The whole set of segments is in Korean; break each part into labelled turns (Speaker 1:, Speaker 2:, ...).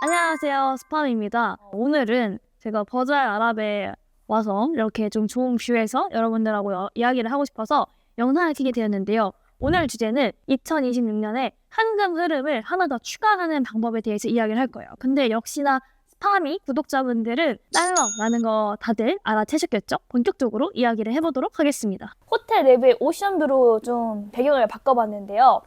Speaker 1: 안녕하세요, 스팜입니다. 오늘은 제가 버자일 아랍에 와서 이렇게 좀 좋은 뷰에서 여러분들하고 이야기를 하고 싶어서 영상을 켜게 되었는데요. 오늘 주제는 2026년에 현금 흐름을 하나 더 추가하는 방법에 대해서 이야기를 할 거예요. 근데 역시나 스파미 구독자분들은 달러라는 거 다들 알아채셨겠죠? 본격적으로 이야기를 해보도록 하겠습니다.
Speaker 2: 호텔 내부의 오션뷰로 좀 배경을 바꿔봤는데요.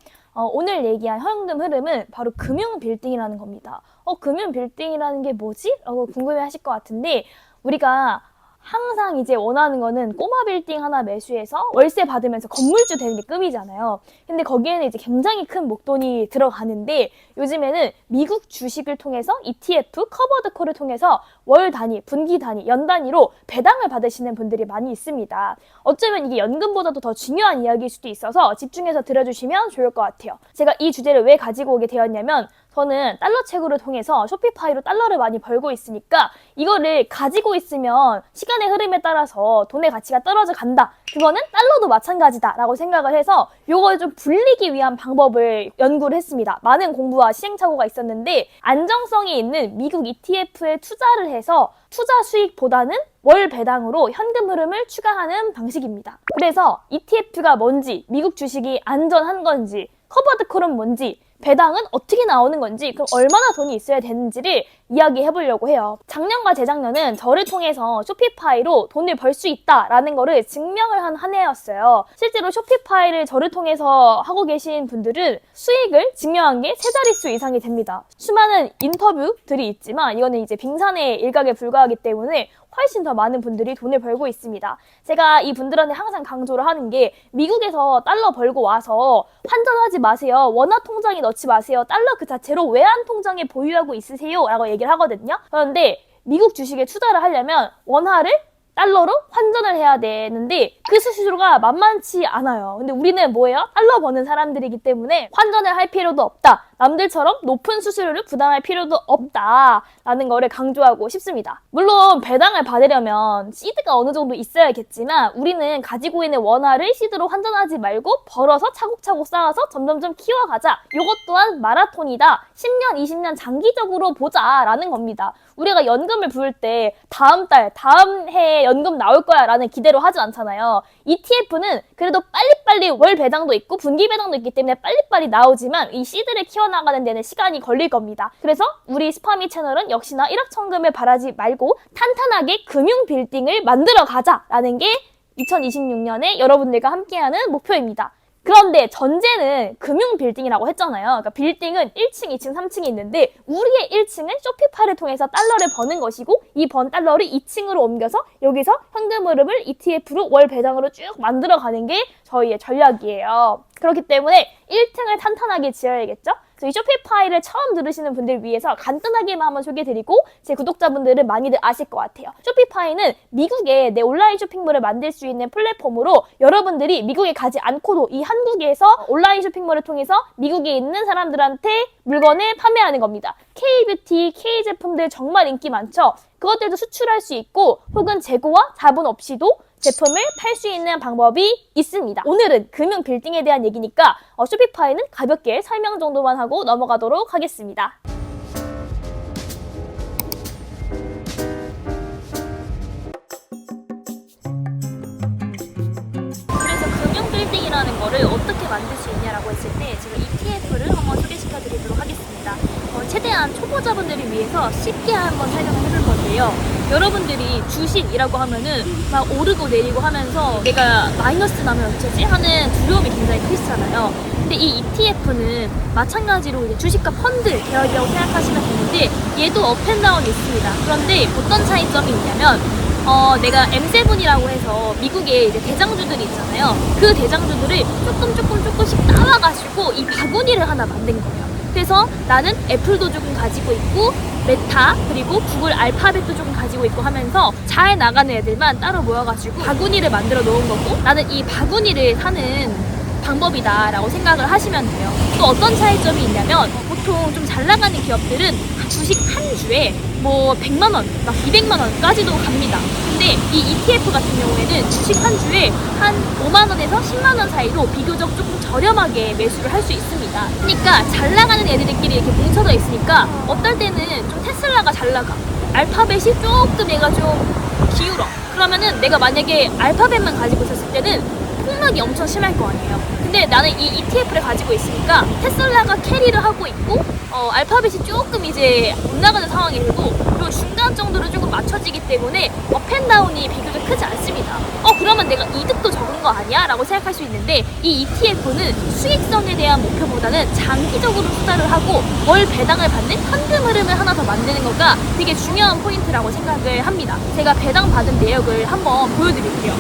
Speaker 2: 오늘 얘기한 현금 흐름은 바로 금융 빌딩이라는 겁니다. 금융 빌딩이라는 게 뭐지? 라고 궁금해 하실 것 같은데, 우리가 항상 이제 원하는 거는 꼬마 빌딩 하나 매수해서 월세 받으면서 건물주 되는 게 꿈이잖아요. 근데 거기에는 이제 굉장히 큰 목돈이 들어가는데, 요즘에는 미국 주식을 통해서 ETF, 커버드 콜을 통해서 월 단위, 분기 단위, 연 단위로 배당을 받으시는 분들이 많이 있습니다. 어쩌면 이게 연금보다도 더 중요한 이야기일 수도 있어서 집중해서 들어주시면 좋을 것 같아요. 제가 이 주제를 왜 가지고 오게 되었냐면, 저는 달러 채굴을 통해서 쇼피파이로 달러를 많이 벌고 있으니까 이거를 가지고 있으면 시간의 흐름에 따라서 돈의 가치가 떨어져 간다. 그거는 달러도 마찬가지다 라고 생각을 해서 이걸 좀 불리기 위한 방법을 연구를 했습니다. 많은 공부와 시행착오가 있었는데, 안정성이 있는 미국 ETF에 투자를 해서 투자 수익보다는 월 배당으로 현금 흐름을 추가하는 방식입니다. 그래서 ETF가 뭔지, 미국 주식이 안전한 건지, 커버드 콜은 뭔지, 배당은 어떻게 나오는 건지, 그럼 얼마나 돈이 있어야 되는지를 이야기해 보려고 해요. 작년과 재작년은 저를 통해서 쇼피파이로 돈을 벌 수 있다라는 거를 증명을 한 해였어요. 실제로 쇼피파이를 저를 통해서 하고 계신 분들은 수익을 증명한 게 3자릿수 이상이 됩니다. 수많은 인터뷰들이 있지만 이거는 이제 빙산의 일각에 불과하기 때문에 훨씬 더 많은 분들이 돈을 벌고 있습니다. 제가 이 분들한테 항상 강조를 하는 게, 미국에서 달러 벌고 와서 환전하지 마세요. 원화 통장에 넣지 마세요. 달러 그 자체로 외환 통장에 보유하고 있으세요 라고 얘기를 하거든요. 그런데 미국 주식에 투자를 하려면 원화를 달러로 환전을 해야 되는데 그 수수료가 만만치 않아요. 근데 우리는 뭐예요? 달러 버는 사람들이기 때문에 환전을 할 필요도 없다. 남들처럼 높은 수수료를 부담할 필요도 없다라는 거를 강조하고 싶습니다. 물론 배당을 받으려면 시드가 어느 정도 있어야겠지만, 우리는 가지고 있는 원화를 시드로 환전하지 말고 벌어서 차곡차곡 쌓아서 점점점 키워가자. 이것 또한 마라톤이다. 10년, 20년 장기적으로 보자라는 겁니다. 우리가 연금을 부을 때 다음 달, 다음 해에 연금 나올 거야 라는 기대로 하지 않잖아요. ETF는 그래도 빨리빨리 월 배당도 있고 분기 배당도 있기 때문에 빨리빨리 나오지만 이 시드를 키워나가는 데는 시간이 걸릴 겁니다. 그래서 우리 스파미 채널은 역시나 일확천금을 바라지 말고 탄탄하게 금융 빌딩을 만들어 가자라는 게 2026년에 여러분들과 함께하는 목표입니다. 그런데 전제는 금융 빌딩이라고 했잖아요. 그러니까 빌딩은 1층, 2층, 3층이 있는데 우리의 1층은 쇼피파이를 통해서 달러를 버는 것이고, 이 번 달러를 2층으로 옮겨서 여기서 현금 흐름을 ETF로 월 배당으로 쭉 만들어가는 게 저희의 전략이에요. 그렇기 때문에 1층을 탄탄하게 지어야겠죠? 이 쇼피파이를 처음 들으시는 분들 위해서 간단하게만 한번 소개해드리고, 제 구독자분들은 많이들 아실 것 같아요. 쇼피파이는 미국에 내 온라인 쇼핑몰을 만들 수 있는 플랫폼으로, 여러분들이 미국에 가지 않고도 이 한국에서 온라인 쇼핑몰을 통해서 미국에 있는 사람들한테 물건을 판매하는 겁니다. K-뷰티, K-제품들 정말 인기 많죠? 그것들도 수출할 수 있고, 혹은 재고와 자본 없이도 제품을 팔 수 있는 방법이 있습니다. 오늘은 금융 빌딩에 대한 얘기니까 쇼피파이는 가볍게 설명 정도만 하고 넘어가도록 하겠습니다. 그래서 금융 빌딩이라는 거를 어떻게 만들 수 있냐라고 했을 때, 제가 ETF를 한번 소개시켜 드리도록 하겠습니다. 최대한 초보자분들을 위해서 쉽게 한번 설명을 해볼 건데요. 여러분들이 주식이라고 하면은 막 오르고 내리고 하면서 내가 마이너스 나면 어쩌지? 하는 두려움이 굉장히 크시잖아요. 근데 이 ETF는 마찬가지로 이제 주식과 펀드 계열이라고 생각하시면 되는데, 얘도 업앤다운이 있습니다. 그런데 어떤 차이점이 있냐면, 내가 M7이라고 해서 미국에 이제 대장주들이 있잖아요. 그 대장주들을 조금씩 따와가지고 이 바구니를 하나 만든 거예요. 그래서 나는 애플도 조금 가지고 있고, 메타, 그리고 구글 알파벳도 조금 가지고 있고 하면서 잘 나가는 애들만 따로 모여가지고 바구니를 만들어 놓은 거고, 나는 이 바구니를 사는 방법이다 라고 생각을 하시면 돼요. 또 어떤 차이점이 있냐면, 보통 좀 잘 나가는 기업들은 주식 한 주에 뭐 100만 원, 막 200만 원까지도 갑니다. 근데 이 ETF 같은 경우에는 주식 한 주에 한 5만 원에서 10만 원 사이로 비교적 조금 저렴하게 매수를 할 수 있습니다. 그러니까 잘 나가는 애들끼리 이렇게 뭉쳐져 있으니까 어떨 때는 좀 테슬라가 잘 나가. 알파벳이 조금 얘가 좀 기울어. 그러면은 내가 만약에 알파벳만 가지고 있었을 때는 폭락이 엄청 심할 거 아니에요. 근데 나는 이 ETF를 가지고 있으니까 테슬라가 캐리를 하고 있고 알파벳이 조금 이제 못 나가는 상황이 되고 그리고 중간 정도로 조금 맞춰지기 때문에 업앤다운이 비교적 크지 않습니다. 그러면 내가 이득도 적은 거 아니야? 라고 생각할 수 있는데 이 ETF는 수익성에 대한 목표보다는 장기적으로 투자를 하고 월 배당을 받는 현금 흐름을 하나 더 만드는 거가 되게 중요한 포인트라고 생각을 합니다. 제가 배당 받은 내역을 한번 보여드릴게요.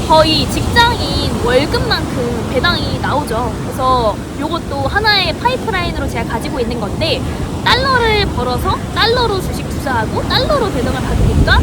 Speaker 2: 거의 직장인 월급만큼 배당이 나오죠. 그래서 이것도 하나의 파이프라인으로 제가 가지고 있는 건데 달러를 벌어서 달러로 주식 투자하고 달러로 배당을 받으니까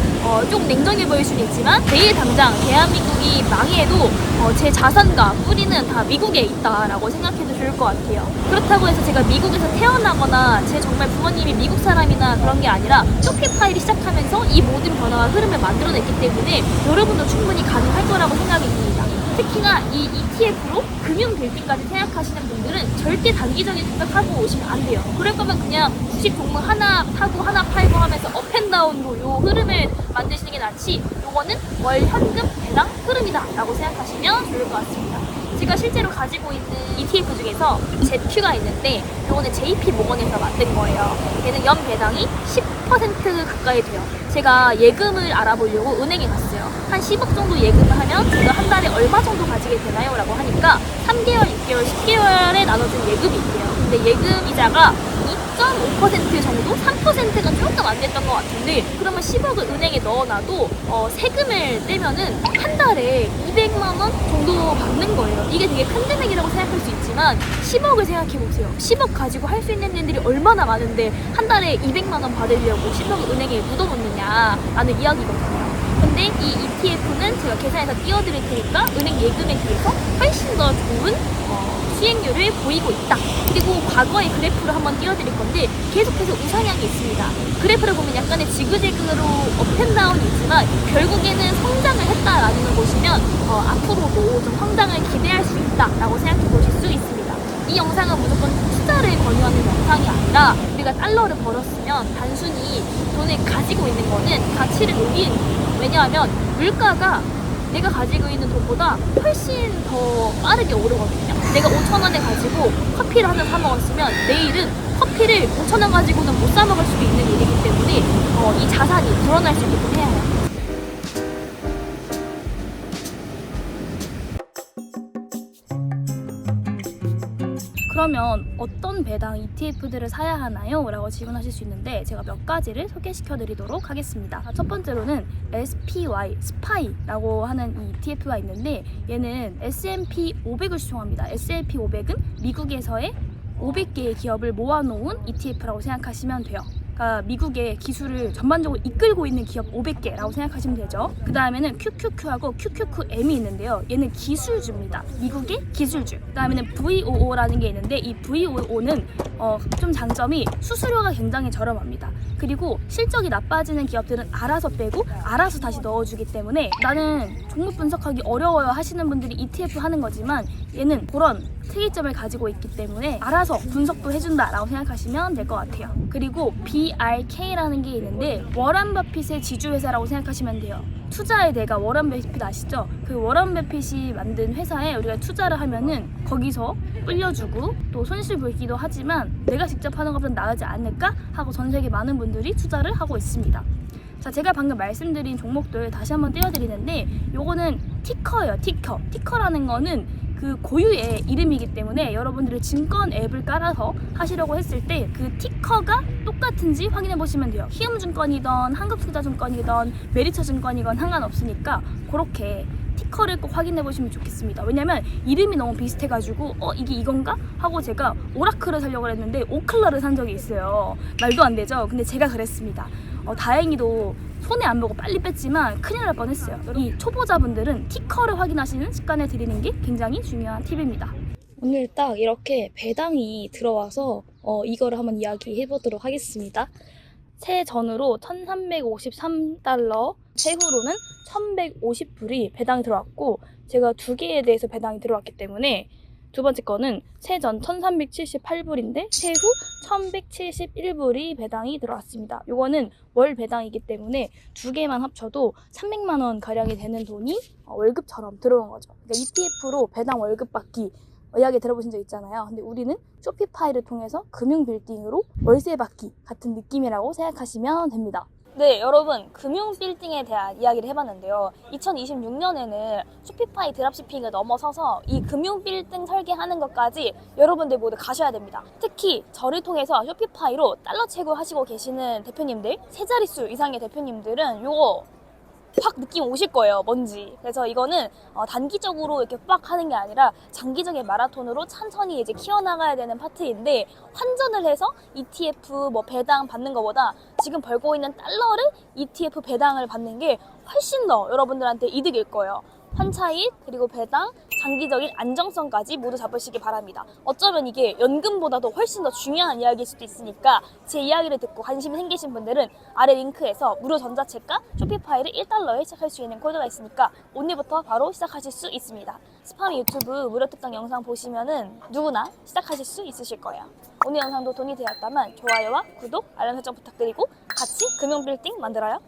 Speaker 2: 좀 냉정해 보일 수는 있지만 내일 당장 대한민국이 망해도 제 자산과 뿌리는 다 미국에 있다라고 생각해도 좋을 것 같아요. 그렇다고 해서 제가 미국에서 태어나거나 제 정말 부모님이 미국 사람이나 그런 게 아니라 쇼피파이를 시작하면서 이 모든 변화와 흐름을 만들어냈기 때문에 여러분도 충분히 가능할 거라고 생각이 듭니다. 특히나 이 ETF로 금융 빌딩까지 생각하시는 분들은 절대 단기적인 생각하고 오시면 안 돼요. 그럴 거면 그냥 주식 종목 하나 사고 하나 팔고 하면서 업앤다운으로 요 흐름을 만드시는 게 낫지 요거는 월 현금 배당 흐름이다 라고 생각하시면 좋을 것 같습니다. 제가 실제로 가지고 있는 ETF 중에서 ZQ가 있는데 요거는 JP 모건에서 만든 거예요. 얘는 연 배당이 10% 가까이 돼요. 제가 예금을 알아보려고 은행에 갔어요. 한 10억 정도 예금을 하면 제가 한 달에 얼마 정도 가지게 되나요? 라고 하니까 3개월, 6개월, 10개월에 나눠준 예금이 있대요. 근데 예금 이자가 2.5% 정도? 3%가 조금 안 됐던 것 같은데 그러면 10억을 은행에 넣어놔도 세금을 떼면은 한 달에 200만 원 정도 받는 거예요. 이게 되게 큰 금액이라고 생각할 수 있지만 10억을 생각해보세요. 10억 가지고 할 수 있는 일들이 얼마나 많은데 한 달에 200만 원 받으려고 10억을 은행에 묻어놓느냐 라는 이야기거든요. 근데 이 ETF는 제가 계산해서 띄워드릴 테니까 은행 예금에 비해서 훨씬 더 좋은 수익률을 보이고 있다. 그리고 과거의 그래프를 한번 띄워드릴 건데 계속해서 우상향이 있습니다. 그래프를 보면 약간의 지그재그로 업앤다운이 있지만 결국에는 성장을 했다라는 걸 보시면 앞으로도 좀 성장을 기대할 수 있다라고 생각해 보실 수 있습니다. 이 영상은 무조건 투자를 권유하는 영상이 아니라 우리가 달러를 벌었으면 단순히 돈을 가지고 있는 거는 가치를 높이는 거예요. 왜냐하면 물가가 내가 가지고 있는 돈보다 훨씬 더 빠르게 오르거든요. 내가 5,000원에 가지고 커피를 하나 사 먹었으면 내일은 커피를 5,000원 가지고는 못 사 먹을 수도 있는 일이기 때문에 이 자산이 불어날 수 있게끔 해야 해요. 그러면 어떤 배당 ETF들을 사야 하나요? 라고 질문하실 수 있는데 제가 몇 가지를 소개시켜 드리도록 하겠습니다. 첫 번째로는 SPY, SPY라고 하는 이 ETF가 있는데 얘는 S&P 500을 수송합니다. S&P 500은 미국에서의 500개의 기업을 모아놓은 ETF라고 생각하시면 돼요. 그러니까 미국의 기술을 전반적으로 이끌고 있는 기업 500개라고 생각하시면 되죠. 그 다음에는 QQQ하고 QQQM이 있는데요. 얘는 기술주입니다. 미국의 기술주. 그 다음에는 VOO라는 게 있는데 이 VOO는 좀 장점이 수수료가 굉장히 저렴합니다. 그리고 실적이 나빠지는 기업들은 알아서 빼고 알아서 다시 넣어주기 때문에 나는 종목 분석하기 어려워요 하시는 분들이 ETF 하는 거지만 얘는 그런 특이점을 가지고 있기 때문에 알아서 분석도 해준다라고 생각하시면 될 것 같아요. 그리고 BRK라는 게 있는데 워런 버핏의 지주회사라고 생각하시면 돼요. 투자의 대가 워런 버핏 아시죠? 그 워런 버핏이 만든 회사에 우리가 투자를 하면은 거기서 불려주고 또 손실 보기도 하지만 내가 직접 하는 것보다 나으지 않을까 하고 전 세계 많은 분들이 투자를 하고 있습니다. 자, 제가 방금 말씀드린 종목들 다시 한번 띄워드리는데 요거는 티커예요. 티커. 티커라는 거는 그 고유의 이름이기 때문에 여러분들이 증권 앱을 깔아서 하시려고 했을 때 그 티커가 똑같은지 확인해 보시면 돼요. 키움증권이든 한국투자증권이든 메리츠증권이건 상관없으니까 그렇게 티커를 꼭 확인해 보시면 좋겠습니다. 왜냐면 이름이 너무 비슷해가지고 이게 이건가? 하고 제가 오라클을 사려고 했는데 오클러를 산 적이 있어요. 말도 안 되죠? 근데 제가 그랬습니다. 다행히도 손에 안 보고 빨리 뺐지만 큰일 날 뻔했어요. 이 초보자분들은 티커를 확인하시는 습관을 들이는 게 굉장히 중요한 팁입니다. 오늘 딱 이렇게 배당이 들어와서 이거를 한번 이야기해 보도록 하겠습니다. 새 전으로 1,353달러, 세후로는 1,150불이 배당이 들어왔고 제가 두 개에 대해서 배당이 들어왔기 때문에 두 번째 거는 세전 1,378불인데 세후 1,171불이 배당이 들어왔습니다. 요거는 월 배당이기 때문에 두 개만 합쳐도 300만 원 가량이 되는 돈이 월급처럼 들어온 거죠. 그러니까 ETF로 배당 월급 받기 이야기 들어보신 적 있잖아요. 근데 우리는 쇼피파이를 통해서 금융 빌딩으로 월세 받기 같은 느낌이라고 생각하시면 됩니다. 네, 여러분 금융 빌딩에 대한 이야기를 해봤는데요. 2026년에는 쇼피파이 드랍시핑을 넘어서서 이 금융 빌딩 설계하는 것까지 여러분들 모두 가셔야 됩니다. 특히 저를 통해서 쇼피파이로 달러 채굴하시고 계시는 대표님들, 세 자릿수 이상의 대표님들은 요거 확 느낌 오실 거예요, 뭔지. 그래서 이거는 단기적으로 이렇게 빡 하는 게 아니라 장기적인 마라톤으로 천천히 이제 키워나가야 되는 파트인데, 환전을 해서 ETF 뭐 배당 받는 것보다 지금 벌고 있는 달러를 ETF 배당을 받는 게 훨씬 더 여러분들한테 이득일 거예요. 환차익, 그리고 배당, 장기적인 안정성까지 모두 잡으시기 바랍니다. 어쩌면 이게 연금보다도 훨씬 더 중요한 이야기일 수도 있으니까 제 이야기를 듣고 관심이 생기신 분들은 아래 링크에서 무료 전자책과 쇼피파이를 1달러에 시작할 수 있는 코드가 있으니까 오늘부터 바로 시작하실 수 있습니다. 스파미 유튜브 무료 특강 영상 보시면은 누구나 시작하실 수 있으실 거예요. 오늘 영상도 도움이 되었다면 좋아요와 구독, 알람 설정 부탁드리고 같이 금융 빌딩 만들어요.